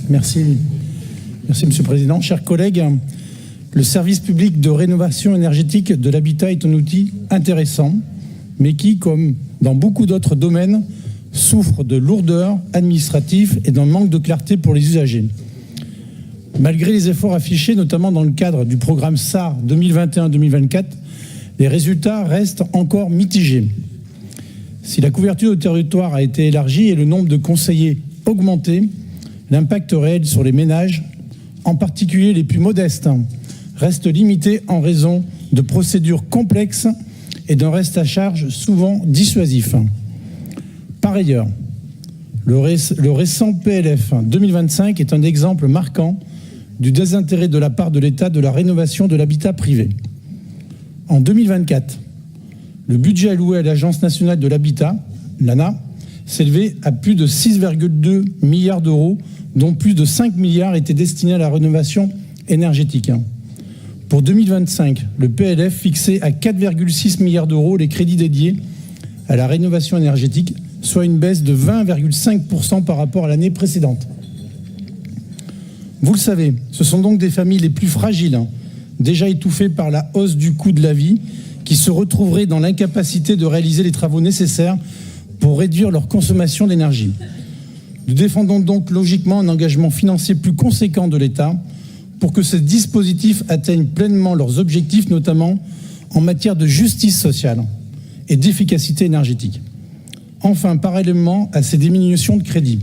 Merci, Monsieur le Président. Chers collègues, le service public de rénovation énergétique de l'habitat est un outil intéressant, mais qui, comme dans beaucoup d'autres domaines, souffre de lourdeur administrative et d'un manque de clarté pour les usagers. Malgré les efforts affichés, notamment dans le cadre du programme SAR 2021-2024, les résultats restent encore mitigés. Si la couverture du territoire a été élargie et le nombre de conseillers augmenté, l'impact réel sur les ménages, en particulier les plus modestes, reste limité en raison de procédures complexes et d'un reste à charge souvent dissuasif. Par ailleurs, le récent PLF 2025 est un exemple marquant du désintérêt de la part de l'État de la rénovation de l'habitat privé. En 2024, le budget alloué à l'Agence nationale de l'habitat, l'ANA, s'élevait à plus de 6,2 milliards d'euros, dont plus de 5 milliards étaient destinés à la rénovation énergétique. Pour 2025, le PLF fixait à 4,6 milliards d'euros les crédits dédiés à la rénovation énergétique, soit une baisse de 20,5% par rapport à l'année précédente. Vous le savez, ce sont donc des familles les plus fragiles, déjà étouffées par la hausse du coût de la vie, qui se retrouveraient dans l'incapacité de réaliser les travaux nécessaires pour réduire leur consommation d'énergie. Nous défendons donc logiquement un engagement financier plus conséquent de l'État pour que ces dispositifs atteignent pleinement leurs objectifs, notamment en matière de justice sociale et d'efficacité énergétique. Enfin, parallèlement à ces diminutions de crédits,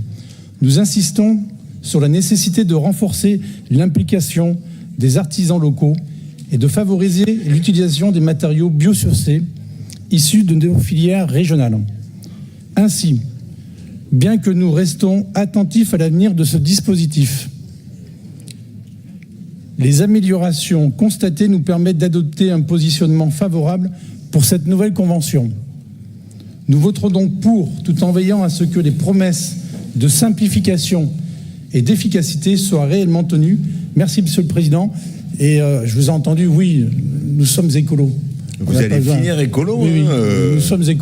nous insistons sur la nécessité de renforcer l'implication des artisans locaux et de favoriser l'utilisation des matériaux biosourcés issus de nos filières régionales. Ainsi, bien que nous restons attentifs à l'avenir de ce dispositif, les améliorations constatées nous permettent d'adopter un positionnement favorable pour cette nouvelle convention. Nous voterons donc pour, tout en veillant à ce que les promesses de simplification et d'efficacité soient réellement tenues. Merci, Monsieur le Président. Et je vous ai entendu, oui, nous sommes écolos. Vous allez finir écolo, oui, nous sommes écolos.